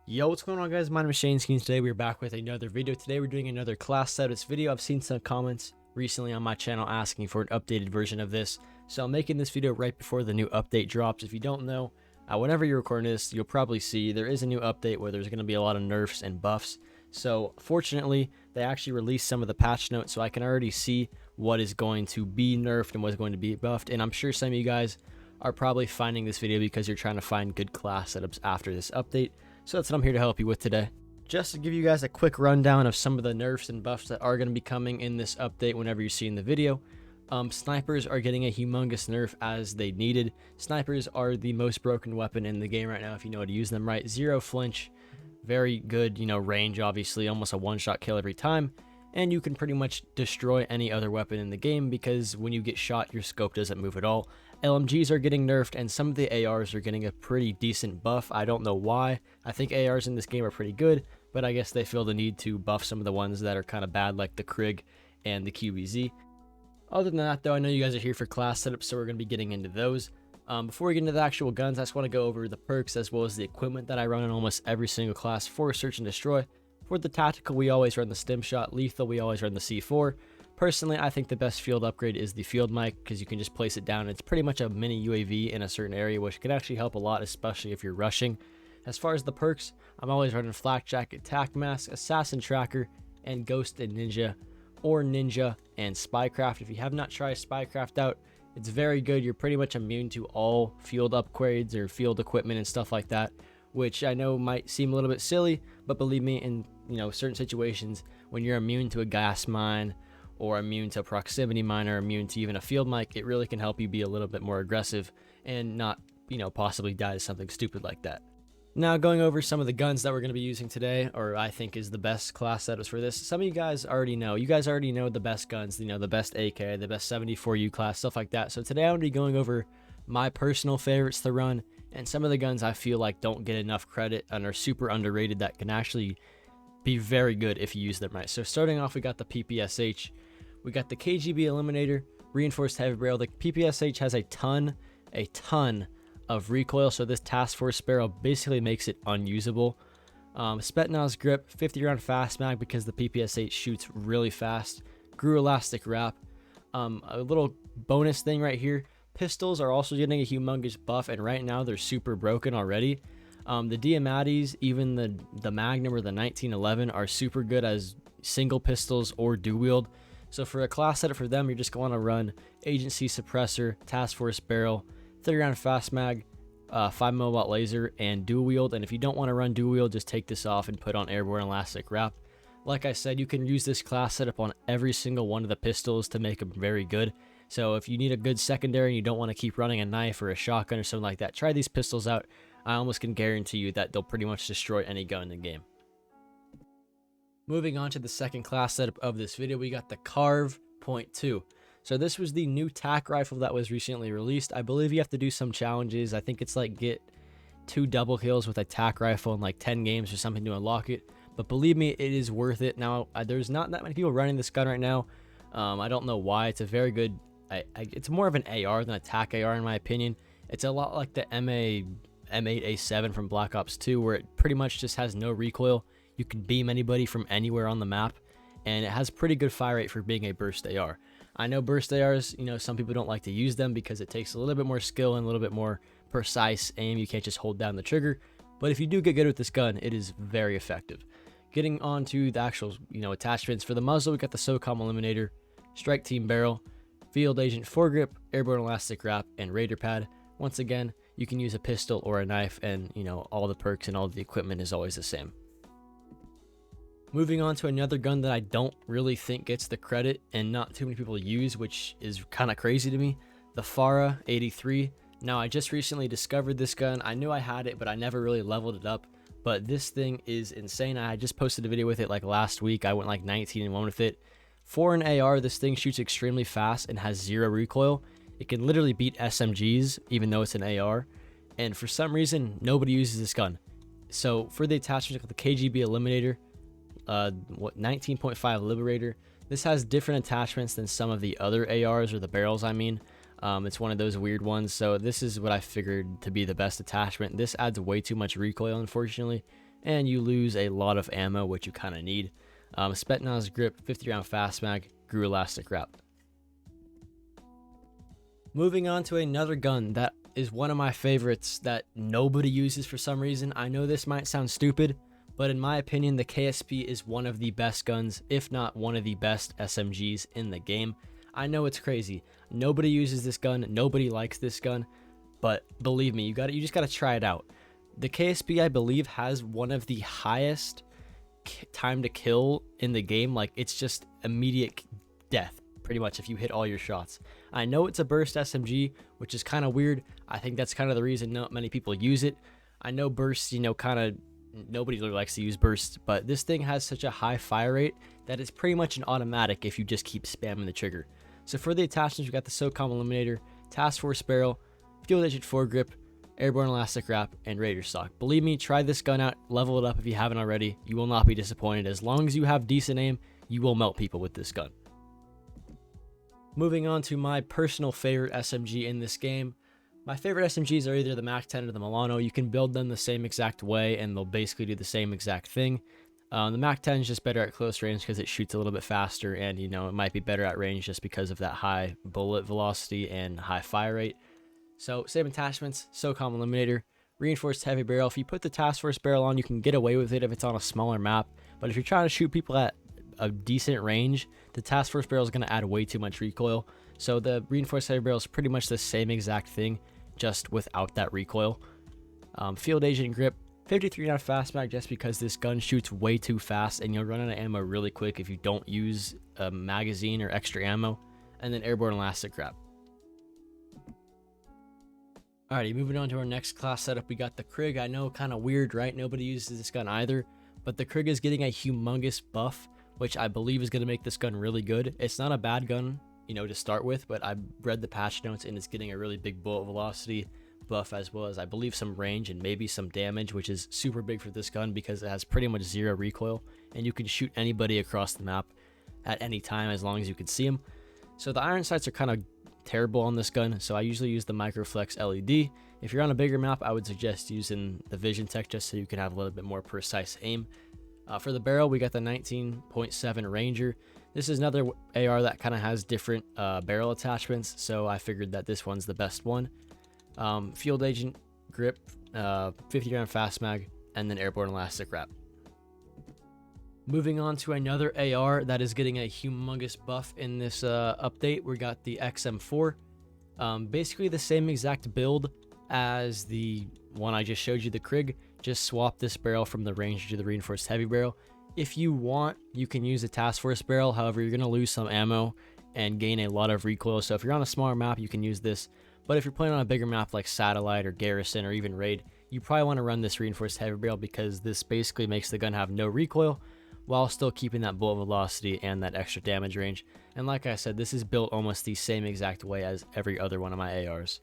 Yo, what's going on, guys? My name is ShaneSki, and today we're back with another video. Today we're doing another class status video. I've seen some comments recently on my channel asking for an updated version of this, so I'm making this video right before the new update drops. If you don't know, whenever you're recording this, you'll probably see there is a new update where there's going to be a lot of nerfs and buffs. So fortunately, they actually released some of the patch notes, so I can already see what is going to be nerfed and what's going to be buffed. And I'm sure some of you guys are probably finding this video because you're trying to find good class setups after this update. So that's what I'm here to help you with today. Just to give you guys a quick rundown of some of the nerfs and buffs that are going to be coming in this update whenever you see in the video. Snipers are getting a humongous nerf as they needed. Snipers are the most broken weapon in the game right now if you know how to use them right. Zero flinch, very good, range, obviously, almost a one-shot kill every time. And you can pretty much destroy any other weapon in the game because when you get shot, your scope doesn't move at all. LMGs are getting nerfed, and some of the ARs are getting a pretty decent buff. I don't know why. I think ARs in this game are pretty good, but I guess they feel the need to buff some of the ones that are kind of bad, like the Krig and the QBZ. Other than that, though, I know you guys are here for class setups, so we're going to be getting into those. Before we get into the actual guns, I just want to go over the perks as well as the equipment that I run in almost every single class for Search and Destroy. For the tactical, we always run the stim shot. Lethal, we always run the C4. Personally, I think the best field upgrade is the field mic because you can just place it down. It's pretty much a mini UAV in a certain area, which can actually help a lot, especially if you're rushing. As far as the perks, I'm always running Flak Jacket, Tac Mask, Assassin Tracker, and Ghost and Ninja, or Ninja and Spycraft. If you have not tried Spycraft out, it's very good. You're pretty much immune to all field upgrades or field equipment and stuff like that, which I know might seem a little bit silly, but believe me, in certain situations, when you're immune to a gas mine, or immune to a proximity mine, or immune to even a field mic, it really can help you be a little bit more aggressive and not, possibly die to something stupid like that. Now, going over some of the guns that we're going to be using today, or I think is the best class setups for this. Some of you guys already know. You guys already know the best guns, the best AK, the best 74U class, stuff like that. So today I'm going to be going over my personal favorites to run, and some of the guns I feel like don't get enough credit and are super underrated that can actually be very good if you use them right. So starting off, we got the PPSH. We got the KGB Eliminator, Reinforced Heavy Barrel. The PPSH has a ton of recoil, so this Task Force barrel basically makes it unusable. Spetsnaz Grip, 50 round fast mag because the PPSH shoots really fast. Grew Elastic Wrap. A little bonus thing right here, pistols are also getting a humongous buff, and right now they're super broken already. The Diamatis, even the Magnum or the 1911 are super good as single pistols or dual wield. So for a class setup for them, you're just going to run Agency Suppressor, Task Force Barrel, 30 round fast mag, 5mm laser, and dual wield. And if you don't want to run dual wield, just take this off and put on Airborne Elastic Wrap. Like I said, you can use this class setup on every single one of the pistols to make them very good. So if you need a good secondary and you don't want to keep running a knife or a shotgun or something like that, try these pistols out. I almost can guarantee you that they'll pretty much destroy any gun in the game. Moving on to the second class setup of this video, we got the Carve .2. So this was the new TAC rifle that was recently released. I believe you have to do some challenges. I think it's like get 2 double kills with a TAC rifle in like 10 games or something to unlock it. But believe me, it is worth it. Now, there's not that many people running this gun right now. I don't know why. It's a very good... it's more of an AR than a TAC AR in my opinion. It's a lot like the M8A7 from Black Ops 2, where it pretty much just has no recoil. You can beam anybody from anywhere on the map, and it has pretty good fire rate for being a burst AR. I know burst ARs, some people don't like to use them because it takes a little bit more skill and a little bit more precise aim. You can't just hold down the trigger, but if you do get good with this gun, it is very effective. Getting on to the actual, attachments. For the muzzle, we got the SOCOM Eliminator, Strike Team Barrel, Field Agent Foregrip, Airborne Elastic Wrap, and Raider Pad. Once again, you can use a pistol or a knife, and all the perks and all the equipment is always the same. Moving on to another gun that I don't really think gets the credit and not too many people use, which is kind of crazy to me, the FARA 83. Now, I just recently discovered this gun. I knew I had it, but I never really leveled it up. But this thing is insane. I just posted a video with it like last week. I went like 19-1 with it. For an AR, this thing shoots extremely fast and has 0 recoil. It can literally beat SMGs, even though it's an AR. And for some reason, nobody uses this gun. So for the attachments, the KGB Eliminator, 19.5 Liberator. This has different attachments than some of the other ARs, or the barrels I mean. It's one of those weird ones, so this is what I figured to be the best attachment. This adds way too much recoil, unfortunately, and you lose a lot of ammo, which you kind of need. Spetsnaz grip, 50 round fast mag, grew elastic wrap. Moving on to another gun that is one of my favorites that nobody uses for some reason. I know this might sound stupid, but in my opinion, the KSP is one of the best guns, if not one of the best SMGs in the game. I know it's crazy. Nobody uses this gun. Nobody likes this gun, but believe me, you just got to try it out. The KSP, I believe, has one of the highest time to kill in the game. Like, it's just immediate death, pretty much, if you hit all your shots. I know it's a burst SMG, which is kind of weird. I think that's kind of the reason not many people use it. I know bursts, kind of nobody really likes to use bursts, but this thing has such a high fire rate that it's pretty much an automatic if you just keep spamming the trigger. So for the attachments, we got the SOCOM Eliminator, Task Force Barrel, Field Agent Foregrip, Airborne Elastic Wrap, and Raider Stock. Believe me, try this gun out, level it up if you haven't already. You will not be disappointed. As long as you have decent aim, you will melt people with this gun. Moving on to my personal favorite SMG in this game. My favorite SMGs are either the MAC-10 or the Milano. You can build them the same exact way and they'll basically do the same exact thing. The MAC-10 is just better at close range because it shoots a little bit faster, and it might be better at range just because of that high bullet velocity and high fire rate. So same attachments, SOCOM Eliminator, Reinforced Heavy Barrel. If you put the Task Force Barrel on, you can get away with it if it's on a smaller map, but if you're trying to shoot people at a decent range, the Task Force Barrel is going to add way too much recoil. So the Reinforced Heavy Barrel is pretty much the same exact thing, just without that recoil. Field Agent Grip, 53 round fast mag, just because this gun shoots way too fast and you'll run out of ammo really quick if you don't use a magazine or extra ammo. And then Airborne Elastic Wrap. Alrighty, moving on to our next class setup, we got the Krig. I know, kind of weird, right? Nobody uses this gun either, but the Krig is getting a humongous buff, which I believe is going to make this gun really good. It's not a bad gun, to start with, but I read the patch notes and it's getting a really big bullet velocity buff, as well as I believe some range and maybe some damage, which is super big for this gun because it has pretty much zero recoil and you can shoot anybody across the map at any time as long as you can see them. So the iron sights are kind of terrible on this gun, so I usually use the Microflex LED. If you're on a bigger map, I would suggest using the Vision Tech just so you can have a little bit more precise aim. For the barrel, we got the 19.7 Ranger. This is another AR that kind of has different barrel attachments, so I figured that this one's the best one. Field Agent Grip, 50 round fast mag, and then Airborne Elastic Wrap. Moving on to another AR that is getting a humongous buff in this update, we got the XM4. Basically the same exact build as the one I just showed you, the Krig. Just swap this barrel from the Ranger to the Reinforced Heavy Barrel. If you want, you can use the Task Force Barrel. However, you're going to lose some ammo and gain a lot of recoil. So if you're on a smaller map, you can use this. But if you're playing on a bigger map like Satellite or Garrison or even Raid, you probably want to run this Reinforced Heavy Barrel because this basically makes the gun have no recoil while still keeping that bullet velocity and that extra damage range. And like I said, this is built almost the same exact way as every other one of my ARs.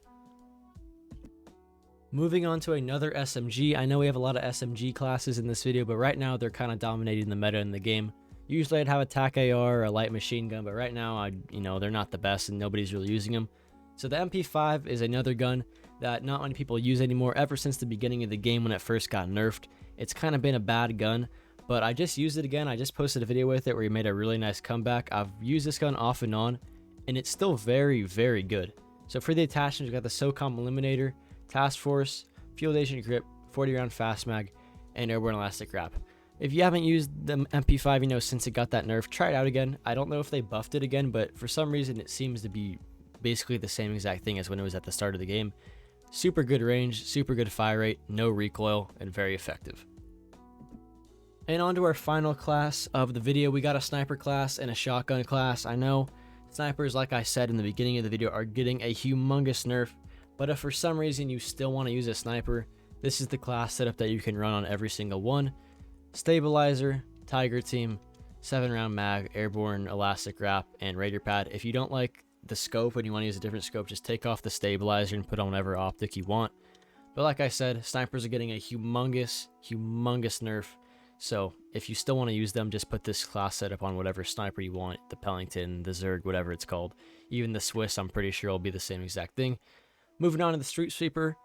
Moving on to another SMG. I know we have a lot of SMG classes in this video, but right now they're kind of dominating the meta in the game. Usually I'd have a TAC AR or a light machine gun, but right now they're not the best and nobody's really using them. So the MP5 is another gun that not many people use anymore ever since the beginning of the game when it first got nerfed. It's kind of been a bad gun, but I just used it again. I just posted a video with it where he made a really nice comeback. I've used this gun off and on, and it's still very, very good. So for the attachments, we got the SOCOM Eliminator, Task Force, Field Agent Grip, 40 round fast mag, and Airborne Elastic Wrap. If you haven't used the MP5, since it got that nerf, try it out again. I don't know if they buffed it again, but for some reason it seems to be basically the same exact thing as when it was at the start of the game. Super good range, super good fire rate, no recoil, and very effective. And on to our final class of the video. We got a sniper class and a shotgun class. I know snipers, like I said in the beginning of the video, are getting a humongous nerf, but if for some reason you still want to use a sniper, this is the class setup that you can run on every single one. Stabilizer, Tiger Team, 7 round mag, Airborne Elastic Wrap, and Raider Pad. If you don't like the scope and you want to use a different scope, just take off the stabilizer and put on whatever optic you want. But like I said, snipers are getting a humongous nerf. So if you still want to use them, just put this class setup on whatever sniper you want, the Pellington, the Zerg, whatever it's called. Even the Swiss, I'm pretty sure will be the same exact thing. Moving on to the Street Sweeper,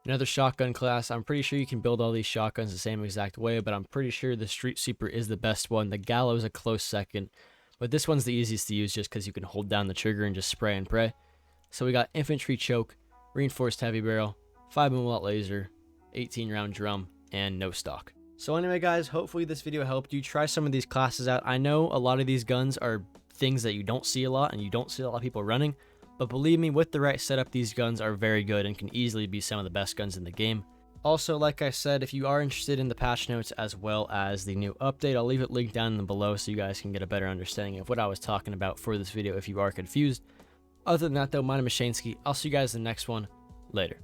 Another shotgun class, I'm pretty sure you can build all these shotguns the same exact way, but I'm pretty sure the street sweeper is the best one. The gallow is a close second, but this one's the easiest to use just because you can hold down the trigger and just spray and pray. So we got infantry choke, reinforced heavy barrel, 5mm laser, 18 round drum, and no stock. So anyway guys, hopefully this video helped you. Try some of these classes out. I know a lot of these guns are things that you don't see a lot and you don't see a lot of people running, but believe me, with the right setup, these guns are very good and can easily be some of the best guns in the game. Also, like I said, if you are interested in the patch notes as well as the new update, I'll leave it linked down in the below so you guys can get a better understanding of what I was talking about for this video if you are confused. Other than that though, my name is ShaneSki. I'll see you guys in the next one. Later.